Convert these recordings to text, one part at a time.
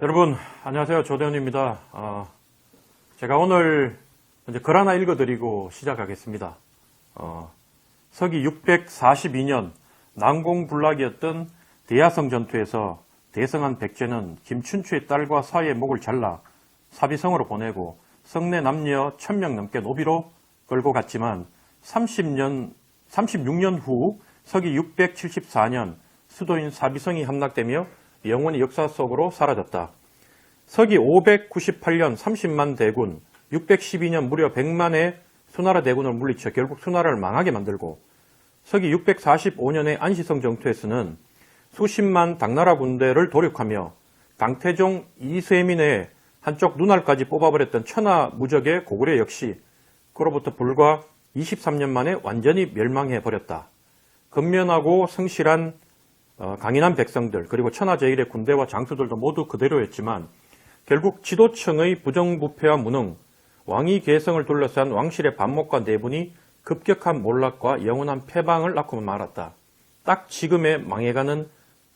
여러분 안녕하세요. 조대현입니다. 제가 오늘 이제 글 하나 읽어드리고 시작하겠습니다. 서기 642년 난공불락이었던 대야성 전투에서 대성한 백제는 김춘추의 딸과 사위의 목을 잘라 사비성으로 보내고 성내 남녀 1000명 넘게 노비로 끌고 갔지만 36년 후 서기 674년 수도인 사비성이 함락되며 영원히 역사 속으로 사라졌다. 서기 598년 30만 대군, 612년 무려 100만의 수나라 대군을 물리쳐 결국 수나라를 망하게 만들고 서기 645년의 안시성 정투에서는 수십만 당나라 군대를 도륙하며 당태종 이세민의 한쪽 눈알까지 뽑아버렸던 천하무적의 고구려 역시 그로부터 불과 23년 만에 완전히 멸망해버렸다. 근면하고 성실한 강인한 백성들 그리고 천하제일의 군대와 장수들도 모두 그대로였지만 결국 지도층의 부정부패와 무능, 왕위 계승을 둘러싼 왕실의 반목과 내분이 급격한 몰락과 영원한 패방을 낳고 말았다. 딱 지금의 망해가는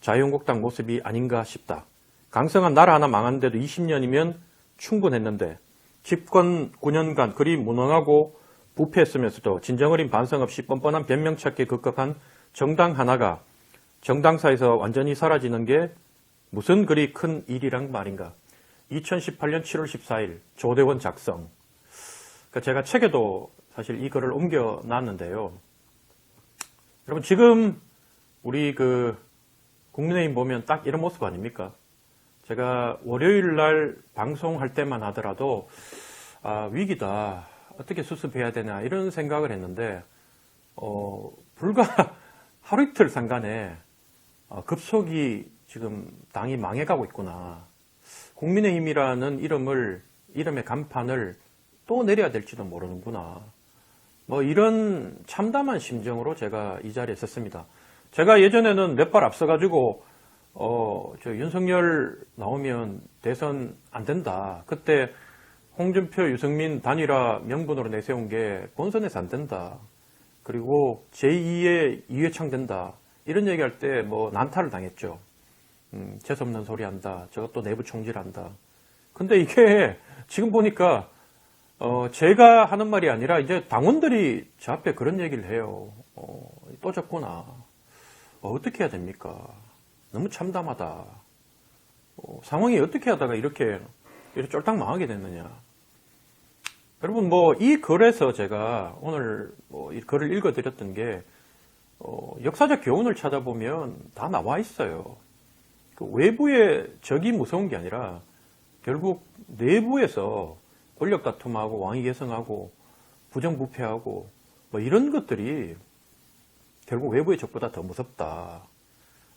자유한국당 모습이 아닌가 싶다. 강성한 나라 하나 망한데도 20년이면 충분했는데 집권 9년간 그리 무능하고 부패했으면서도 진정어린 반성 없이 뻔뻔한 변명 찾기에 급급한 정당 하나가 정당사에서 완전히 사라지는 게 무슨 그리 큰 일이란 말인가. 2018년 7월 14일 조대원 작성. 제가 책에도 사실 이 글을 옮겨놨는데요. 여러분 지금 우리 국민의힘 보면 딱 이런 모습 아닙니까? 제가 월요일 날 방송할 때만 하더라도 위기다. 어떻게 수습해야 되나 이런 생각을 했는데 불과 하루 이틀 상간에 급속히 지금 당이 망해가고 있구나. 국민의힘이라는 이름의 간판을 또 내려야 될지도 모르는구나. 이런 참담한 심정으로 제가 이 자리에 섰습니다. 제가 예전에는 몇 발 앞서가지고 저 윤석열 나오면 대선 안 된다. 그때 홍준표, 유승민 단일화 명분으로 내세운 게 본선에서 안 된다. 그리고 제2의 이회창 된다. 이런 얘기할 때 난타를 당했죠. 재수없는 소리 한다. 저것도 내부 총질한다. 근데 이게 지금 보니까 제가 하는 말이 아니라 이제 당원들이 저 앞에 그런 얘기를 해요. 또 졌구나. 어떻게 해야 됩니까? 너무 참담하다. 상황이 어떻게 하다가 이렇게 쫄딱 망하게 됐느냐. 여러분 이 글에서 제가 오늘 이 글을 읽어드렸던 게 역사적 교훈을 찾아보면 다 나와 있어요. 외부의 적이 무서운 게 아니라 결국 내부에서 권력 다툼하고 왕위 계승하고 부정부패하고 이런 것들이 결국 외부의 적보다 더 무섭다.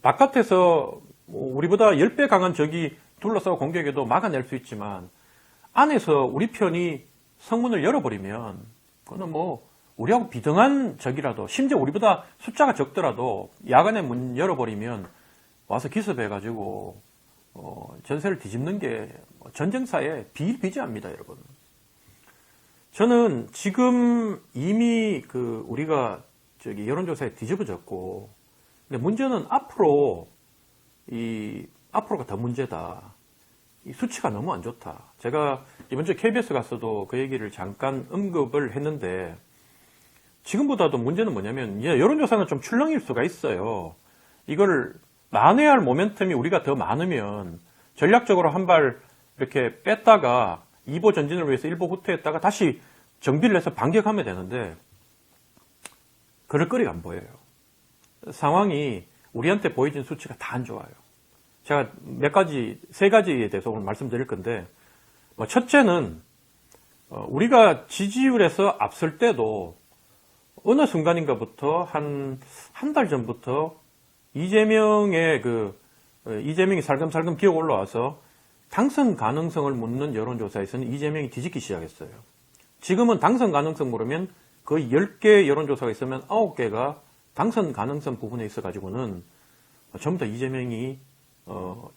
바깥에서 우리보다 10배 강한 적이 둘러싸고 공격해도 막아낼 수 있지만 안에서 우리 편이 성문을 열어버리면 그거는 우리하고 비등한 적이라도 심지어 우리보다 숫자가 적더라도 야간에 문 열어버리면 와서 기습해가지고 전세를 뒤집는 게 전쟁사에 비일비재합니다, 여러분. 저는 지금 이미 우리가 여론조사에 뒤집어졌고, 근데 문제는 앞으로가 더 문제다. 이 수치가 너무 안 좋다. 제가 이번 주에 KBS 갔어도 그 얘기를 잠깐 언급을 했는데 지금보다도 문제는 뭐냐면 여론조사는 좀 출렁일 수가 있어요. 이걸 만회해야 할 모멘텀이 우리가 더 많으면 전략적으로 한 발 이렇게 뺐다가 2보 전진을 위해서 1보 후퇴했다가 다시 정비를 해서 반격하면 되는데 그럴 거리가 안 보여요. 상황이 우리한테 보여진 수치가 다 안 좋아요. 제가 세 가지에 대해서 오늘 말씀드릴 건데 첫째는 우리가 지지율에서 앞설 때도 어느 순간인가부터 한 달 전부터 이재명이 살금살금 기어 올라와서 당선 가능성을 묻는 여론조사에서는 이재명이 뒤집기 시작했어요. 지금은 당선 가능성 물으면 거의 10개 여론조사가 있으면 9개가 당선 가능성 부분에 있어가지고는 전부 다 이재명이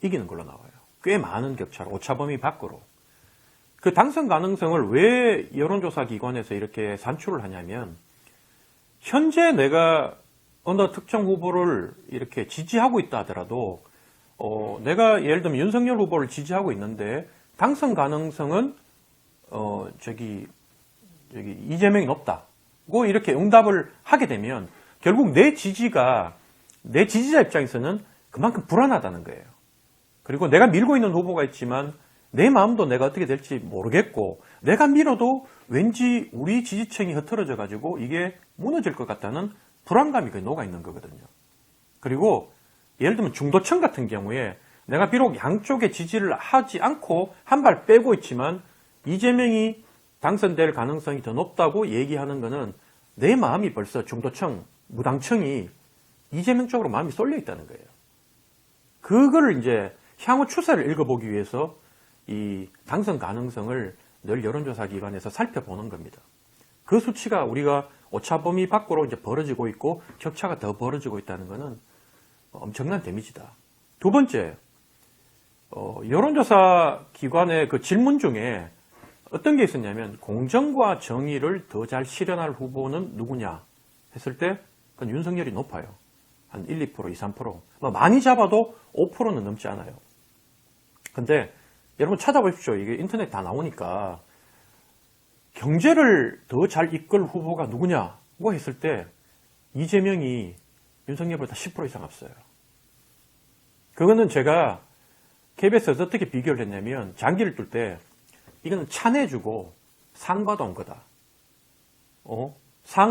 이기는 걸로 나와요. 꽤 많은 격차로 오차범위 밖으로. 그 당선 가능성을 왜 여론조사 기관에서 이렇게 산출을 하냐면 현재 내가 어느 특정 후보를 이렇게 지지하고 있다 하더라도 내가 예를 들면 윤석열 후보를 지지하고 있는데 당선 가능성은 이재명이 높다고 이렇게 응답을 하게 되면 결국 내 지지자 입장에서는 그만큼 불안하다는 거예요. 그리고 내가 밀고 있는 후보가 있지만 내 마음도 내가 어떻게 될지 모르겠고 내가 밀어도 왠지 우리 지지층이 흐트러져 가지고 이게 무너질 것 같다는 불안감이 거의 녹아 있는 거거든요. 그리고 예를 들면 중도층 같은 경우에 내가 비록 양쪽에 지지를 하지 않고 한 발 빼고 있지만 이재명이 당선될 가능성이 더 높다고 얘기하는 거는 내 마음이 벌써 중도층, 무당층이 이재명 쪽으로 마음이 쏠려 있다는 거예요. 그거를 이제 향후 추세를 읽어보기 위해서 이 당선 가능성을 늘 여론조사 기관에서 살펴보는 겁니다. 그 수치가 우리가 오차 범위 밖으로 이제 벌어지고 있고 격차가 더 벌어지고 있다는 것은 엄청난 데미지다. 두 번째, 여론조사 기관의 그 질문 중에 어떤 게 있었냐면 공정과 정의를 더 잘 실현할 후보는 누구냐 했을 때 그건 윤석열이 높아요. 한 1, 2%, 2, 3%. 많이 잡아도 5%는 넘지 않아요. 근데 여러분 찾아보십시오. 이게 인터넷 다 나오니까 경제를 더 잘 이끌 후보가 누구냐고 했을 때 이재명이 윤석열보다 10% 이상 앞서요. 그거는 제가 KBS에서 어떻게 비교를 했냐면 장기를 뚫 때 이거는 차 내주고 상 받아온 거다.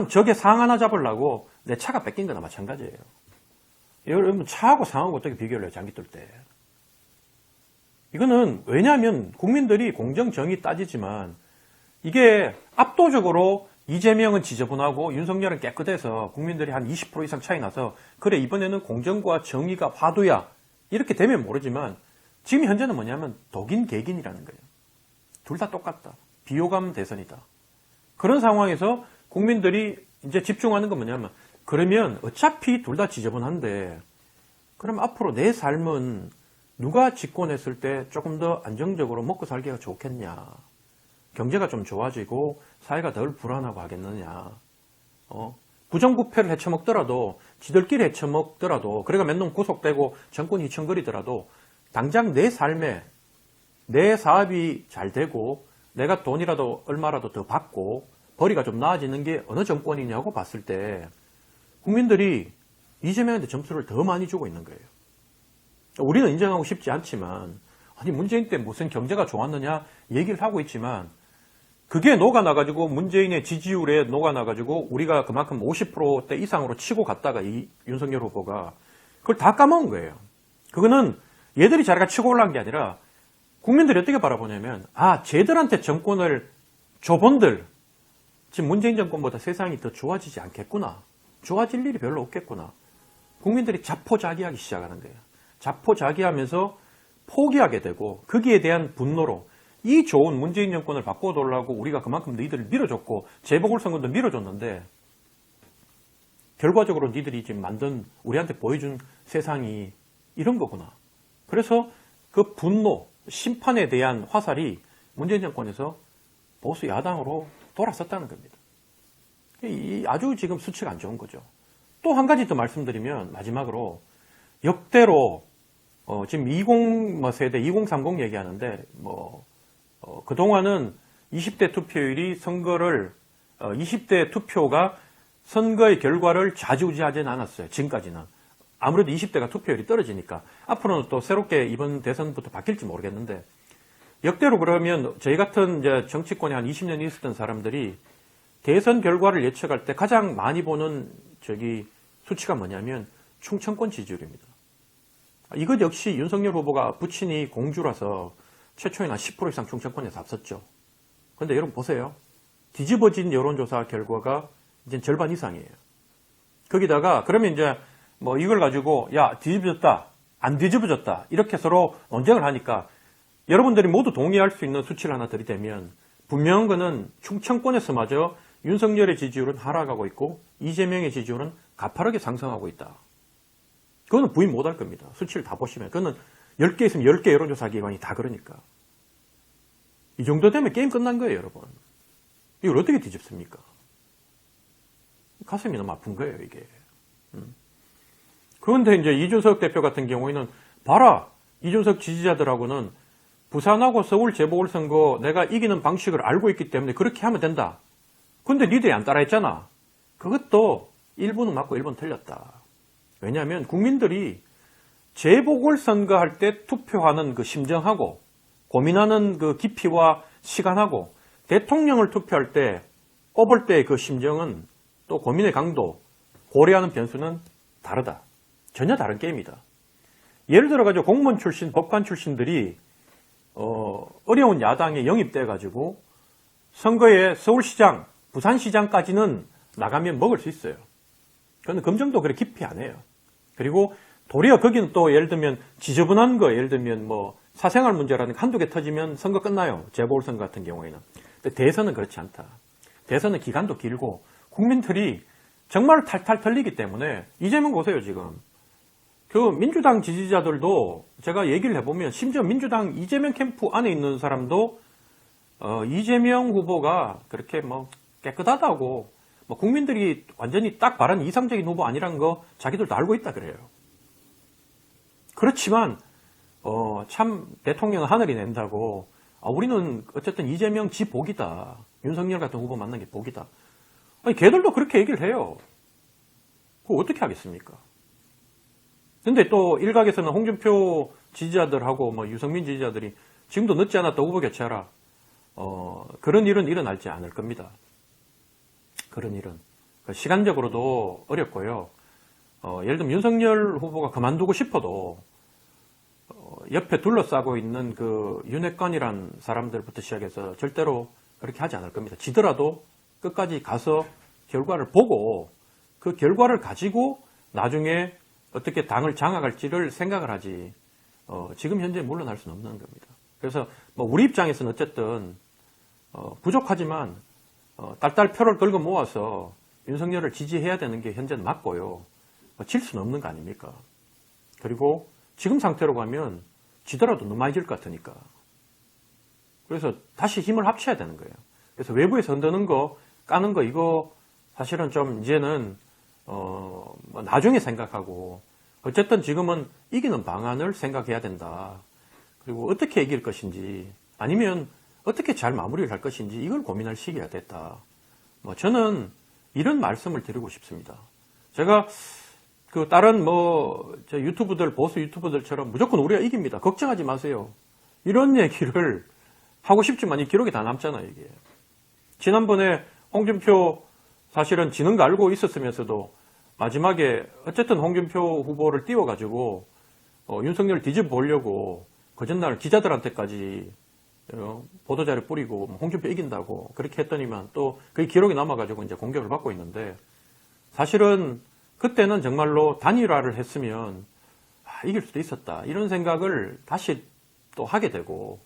저게 상 하나 잡으려고 내 차가 뺏긴 거나 마찬가지예요. 여러분 차하고 상하고 어떻게 비교를 해요? 장기 뚫 때. 이거는 왜냐하면 국민들이 공정정의 따지지만 이게 압도적으로 이재명은 지저분하고 윤석열은 깨끗해서 국민들이 한 20% 이상 차이 나서 그래 이번에는 공정과 정의가 화두야 이렇게 되면 모르지만 지금 현재는 뭐냐면 독인 개긴이라는 거예요. 둘 다 똑같다. 비호감 대선이다. 그런 상황에서 국민들이 이제 집중하는 건 뭐냐면 그러면 어차피 둘 다 지저분한데 그럼 앞으로 내 삶은 누가 집권했을 때 조금 더 안정적으로 먹고 살기가 좋겠냐. 경제가 좀 좋아지고 사회가 덜 불안하고 하겠느냐. 부정부패를 헤쳐먹더라도 지들끼리 헤쳐먹더라도 그래가 몇 놈 구속되고 정권이 휘청거리더라도 당장 내 삶에 내 사업이 잘 되고 내가 돈이라도 얼마라도 더 받고 벌이가 좀 나아지는 게 어느 정권이냐고 봤을 때 국민들이 이재명한테 점수를 더 많이 주고 있는 거예요. 우리는 인정하고 싶지 않지만 아니 문재인 때 무슨 경제가 좋았느냐 얘기를 하고 있지만 그게 녹아나가지고 문재인의 지지율에 녹아나가지고 우리가 그만큼 50%대 이상으로 치고 갔다가 이 윤석열 후보가 그걸 다 까먹은 거예요. 그거는 얘들이 자기가 치고 올라간 게 아니라 국민들이 어떻게 바라보냐면 쟤들한테 정권을 줘본들 지금 문재인 정권보다 세상이 더 좋아지지 않겠구나. 좋아질 일이 별로 없겠구나. 국민들이 자포자기하기 시작하는 거예요. 자포자기하면서 포기하게 되고 거기에 대한 분노로 이 좋은 문재인 정권을 바꿔달라고 우리가 그만큼 너희들을 밀어줬고 재보궐선거도 밀어줬는데 결과적으로 너희들이 지금 만든 우리한테 보여준 세상이 이런 거구나. 그래서 그 분노, 심판에 대한 화살이 문재인 정권에서 보수 야당으로 돌아섰다는 겁니다. 아주 지금 수치가 안 좋은 거죠. 또 한 가지 더 말씀드리면 마지막으로 역대로 지금 20세대 2030 얘기하는데 그동안은 20대 투표율이 20대 투표가 선거의 결과를 좌지우지하지는 않았어요. 지금까지는. 아무래도 20대가 투표율이 떨어지니까 앞으로는 또 새롭게 이번 대선부터 바뀔지 모르겠는데 역대로 그러면 저희 같은 이제 정치권에 한 20년 있었던 사람들이 대선 결과를 예측할 때 가장 많이 보는 수치가 뭐냐면 충청권 지지율입니다. 이것 역시 윤석열 후보가 부친이 공주라서 최초에는 한 10% 이상 충청권에서 앞섰죠. 그런데 여러분 보세요. 뒤집어진 여론조사 결과가 이제 절반 이상이에요. 거기다가 그러면 이제 이걸 가지고 뒤집어졌다, 안 뒤집어졌다 이렇게 서로 논쟁을 하니까 여러분들이 모두 동의할 수 있는 수치를 하나 들이대면 분명한 거는 충청권에서마저 윤석열의 지지율은 하락하고 있고 이재명의 지지율은 가파르게 상승하고 있다. 그거는 부인 못할 겁니다. 수치를 다 보시면. 그거는 10개 있으면 10개 여론조사 기관이 다 그러니까. 이 정도 되면 게임 끝난 거예요, 여러분. 이걸 어떻게 뒤집습니까? 가슴이 너무 아픈 거예요, 이게. 그런데 이제 이준석 대표 같은 경우에는 봐라, 이준석 지지자들하고는 부산하고 서울 재보궐선거 내가 이기는 방식을 알고 있기 때문에 그렇게 하면 된다. 근데 니들이 안 따라했잖아. 그것도 1분은 맞고 1분 틀렸다. 왜냐하면 국민들이 재보궐선거 할 때 투표하는 그 심정하고 고민하는 그 깊이와 시간하고 대통령을 투표할 때 뽑을 때의 그 심정은 또 고민의 강도, 고려하는 변수는 다르다. 전혀 다른 게임이다. 예를 들어가지고 공무원 출신, 법관 출신들이 어려운 야당에 영입돼가지고 선거에 서울시장, 부산시장까지는 나가면 먹을 수 있어요. 그런데 검증도 그렇게 깊이 안 해요. 그리고 도리어 거기는 또 예를 들면 지저분한 거, 예를 들면 뭐 사생활 문제라든가 한두 개 터지면 선거 끝나요. 재보궐선거 같은 경우에는. 근데 대선은 그렇지 않다. 대선은 기간도 길고 국민들이 정말 탈탈 털리기 때문에 이재명 보세요, 지금. 그 민주당 지지자들도 제가 얘기를 해보면 심지어 민주당 이재명 캠프 안에 있는 사람도 이재명 후보가 그렇게 뭐 깨끗하다고 뭐 국민들이 완전히 딱 바라는 이상적인 후보 아니라는 거 자기들도 알고 있다 그래요. 그렇지만 참 대통령은 하늘이 낸다고 우리는 어쨌든 이재명 지 복이다. 윤석열 같은 후보 만난 게 복이다. 아니 걔들도 그렇게 얘기를 해요. 그거 어떻게 하겠습니까? 근데 또 일각에서는 홍준표 지지자들하고 뭐 유승민 지지자들이 지금도 늦지 않았다 후보 교체하라. 그런 일은 일어나지 않을 겁니다. 그런 일은. 시간적으로도 어렵고요. 예를 들면 윤석열 후보가 그만두고 싶어도 옆에 둘러싸고 있는 그 윤핵관이란 사람들부터 시작해서 절대로 그렇게 하지 않을 겁니다. 지더라도 끝까지 가서 결과를 보고 그 결과를 가지고 나중에 어떻게 당을 장악할지를 생각을 하지 지금 현재 물러날 수는 없는 겁니다. 그래서 뭐 우리 입장에서는 어쨌든 부족하지만 딸딸 표를 긁어 모아서 윤석열을 지지해야 되는 게 현재는 맞고요. 질 수는 없는 거 아닙니까? 그리고 지금 상태로 가면 지더라도 너무 많이 질 것 같으니까. 그래서 다시 힘을 합쳐야 되는 거예요. 그래서 외부에서 흔드는 거, 까는 거 이거 사실은 좀 이제는 나중에 생각하고 어쨌든 지금은 이기는 방안을 생각해야 된다. 그리고 어떻게 이길 것인지 아니면 어떻게 잘 마무리를 할 것인지 이걸 고민할 시기가 됐다. 저는 이런 말씀을 드리고 싶습니다. 제가 그 다른 저 유튜브들, 보수 유튜브들처럼 무조건 우리가 이깁니다. 걱정하지 마세요. 이런 얘기를 하고 싶지만 이 기록이 다 남잖아요, 이게. 지난번에 홍준표 사실은 지는 거 알고 있었으면서도 마지막에 어쨌든 홍준표 후보를 띄워가지고 윤석열 뒤집어 보려고 그 전날 기자들한테까지 보도자료 뿌리고 홍준표 이긴다고 그렇게 했더니만 또 그게 기록이 남아가지고 이제 공격을 받고 있는데 사실은 그때는 정말로 단일화를 했으면 이길 수도 있었다. 이런 생각을 다시 또 하게 되고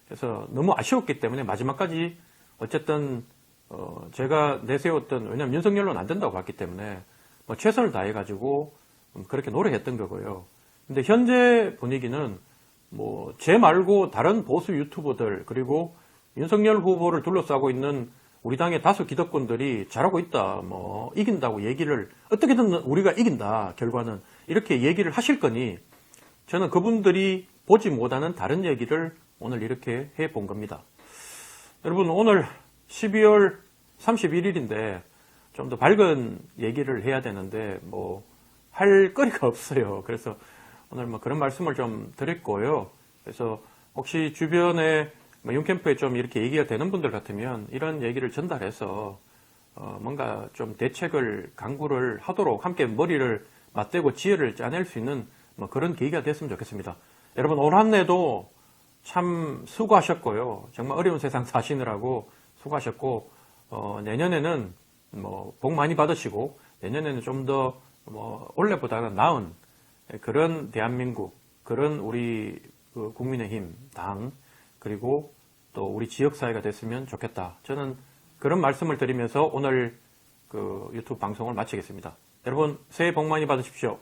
그래서 너무 아쉬웠기 때문에 마지막까지 어쨌든 제가 내세웠던 왜냐하면 윤석열로는 안 된다고 봤기 때문에 최선을 다해가지고 그렇게 노력했던 거고요. 근데 현재 분위기는 제 말고 다른 보수 유튜버들 그리고 윤석열 후보를 둘러싸고 있는 우리 당의 다수 기득권들이 잘하고 있다, 이긴다고 얘기를, 어떻게든 우리가 이긴다, 결과는. 이렇게 얘기를 하실 거니, 저는 그분들이 보지 못하는 다른 얘기를 오늘 이렇게 해 본 겁니다. 여러분, 오늘 12월 31일인데, 좀 더 밝은 얘기를 해야 되는데, 할 거리가 없어요. 그래서 오늘 그런 말씀을 좀 드렸고요. 그래서 혹시 주변에 윤캠프에 좀 이렇게 얘기가 되는 분들 같으면 이런 얘기를 전달해서 뭔가 좀 대책을 강구를 하도록 함께 머리를 맞대고 지혜를 짜낼 수 있는 그런 계기가 됐으면 좋겠습니다. 여러분 올 한 해도 참 수고하셨고요. 정말 어려운 세상 사시느라고 수고하셨고 내년에는 복 많이 받으시고 내년에는 좀 더 올해보다는 나은 그런 대한민국, 그런 우리 국민의힘 당 그리고 또 우리 지역사회가 됐으면 좋겠다. 저는 그런 말씀을 드리면서 오늘 유튜브 방송을 마치겠습니다. 여러분 새해 복 많이 받으십시오.